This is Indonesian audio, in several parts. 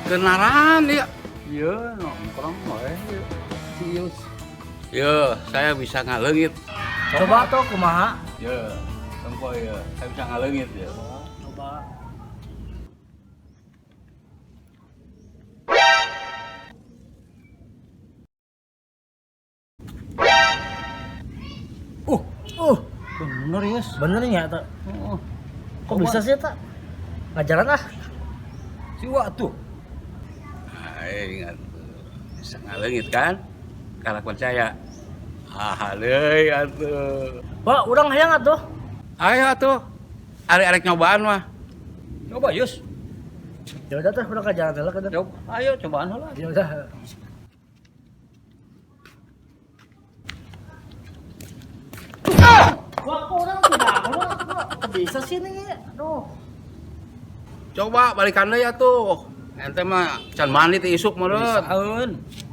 Kenalan ya. Iya, nongkrong wae. Serius. Ya, saya bisa ngaleungit. Coba tuh kumaha? Ya, tempo ya. Saya bisa ngaleungit ya. Coba. Uh, uh, Bener ya. bener ya tak? Oh, Kok bisa sih tak? Ngajaran ah? si waktu. Nah, ingat bisa ngaleungit kan? Kalau percaya. Ah, deui atuh. Wah, urang hayang atuh. Ayo atuh. Arek-arek nyobaan mah. Coba Yus. Ya udah tuh, urang ngajaran heula kan. Coba, ayo cobaan heula. Ya udah. Wah, kok orang tidak kok bisa sih nih? Aduh. Coba balikan deui atuh. Ente mah can mandi teh isuk meureun. Saeun.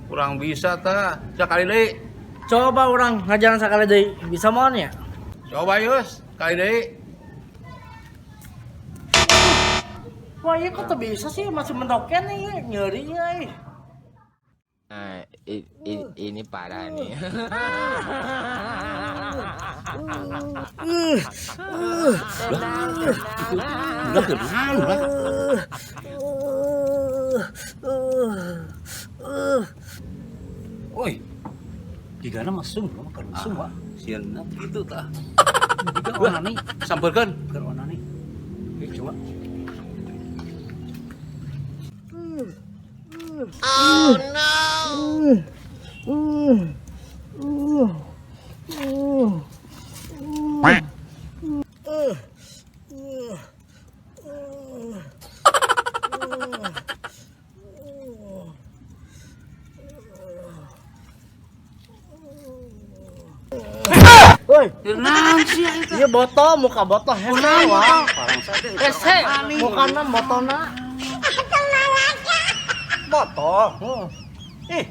Kurang bisa tah. Sakali deui. Coba orang ngajaran sekali deui bisa mohon ya? Coba Yus, kali deui. Wah, iya kok tuh bisa sih masih mendoken nih, nyeri ya. Nah, ini parah nih. Udah kenal lah. Woi. Digana mesum, kan mesum wa. Sieuna kitu tah. Diga onani, Sampeurkeun. keur onani. Oke, coba. Woi, Tenang sih eta. iya botol, muka botol hese wah. Parang sate. Hese, mukana botolna. Botol. Heeh. Eh,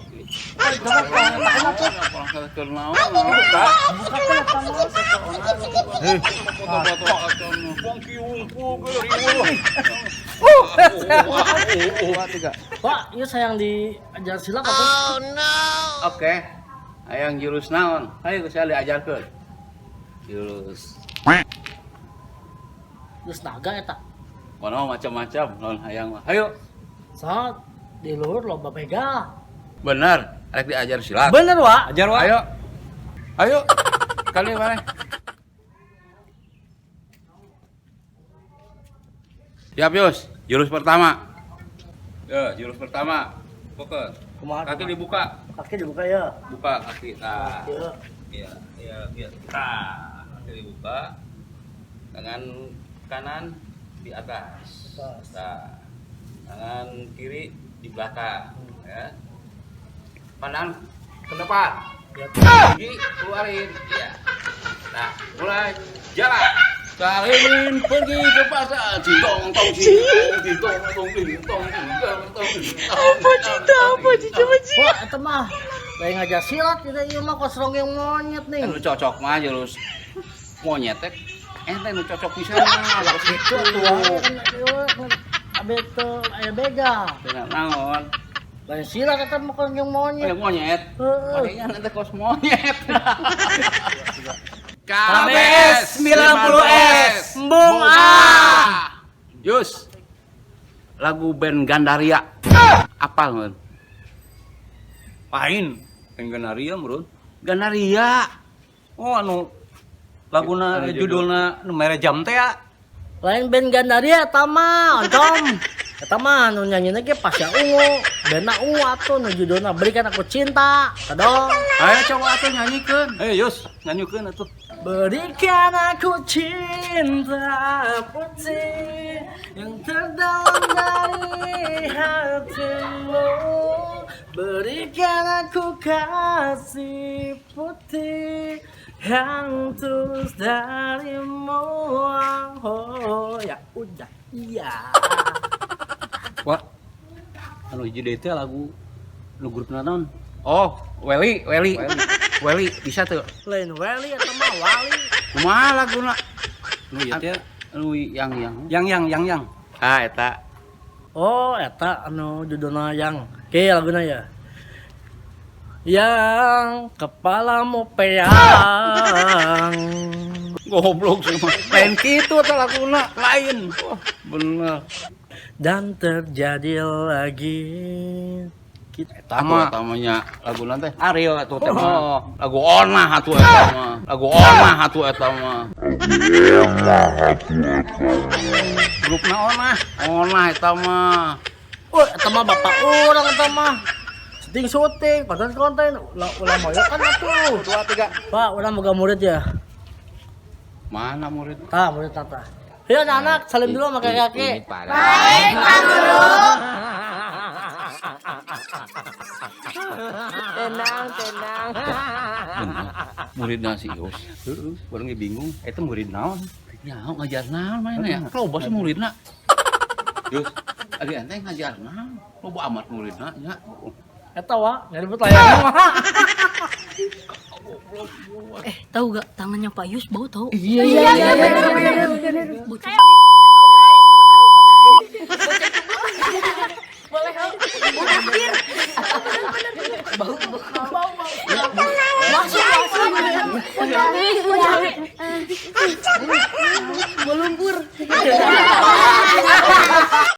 Pak, iya sayang diajar silat apa? Oke. Hayang jurus naon? Hayu saya diajarkeun. Jurus. Geus naga eta. Kono macam-macam naon hayang mah. Hayu. Saat di luhur loba mega. Bener, rek diajar silat. Bener wa? ajar wa. Ayo. Ayo. Kali mana? Siap, Yus. Jurus pertama. Ya, jurus pertama. Fokus. Kumaha? Kaki dibuka. Kaki dibuka ya. Buka kaki. Nah. Iya. Iya, iya, iya. Nah, kaki dibuka. Tangan kanan di atas. Atas. Nah, tangan kiri di belakang, ya. Pandang ke depan. Ya. Gigi keluarin. Iya. Nah, mulai jalan. Kalian pergi ke pasar. Cintong tong cintong tong cintong Apa cita? Wah, eta mah lain ngajar silat kita ieu mah kosrong yang monyet nih. Lu cocok mah jurus monyet teh. Ente nu cocok pisan mah harus Itu gitu. tua kan abe teu aya bega. Benar naon? Lain silat eta mah kosrong yang monyet. Kayak monyet. Heeh. Makanya nanti kos monyet. KBS 90S Embung ah. Yus. Lagu band Gandaria. Apal mun? Pain. Enggenaria murun. Gandaria. Oh anu laguna judulna nu mere jam teh ya. Lain band Gandaria eta mah oncom. Eta mah nu nyanyina ge Pasya Ungu. Bandna Ungu atuh nu judulna Berikan Aku Cinta. Tadong. Ayo coba atuh nyanyikeun. Yus, nyanyikeun atuh. Berikan aku cinta putih yang terdalam dari hatimu. Berikan aku kasih putih yang tulus darimu. Oh ya udah iya. Wah. Anu hiji deui teh lagu nu grupna naon? Oh, Weli bisa tuh. Lain wali atau mah wali. Kumaha laguna? Nu ieu teh Anu yang yang. ah eta Oh, eta anu judulna yang ke laguna ya. Yang kepalamu peang. Goblok semua. Lain kitu teh laguna, lain. Wah, bener. Dan terjadi lagi Tama tamanya lagu nanti Ariel atuh teh mah lagu onah atuh eta mah lagu onah atuh eta mah grupna onah eta mah eta mah bapak urang eta mah syuting padahal konten ulah moyo kan atuh 2 3 Pak udah moga murid ya mana murid murid tata ya anak-anak salim dulu sama kakek-kakek Ini parah. Tenang. muridna si Yos heeh bareng bingung eta murid naon nyaho ngajar naon mainna ya loba sih muridna Yos ari ente ngajar naon loba amat muridna nya eta wa nyari layangan mah Tahu gak tangannya Pak Yus bau tahu? Bau lumpur.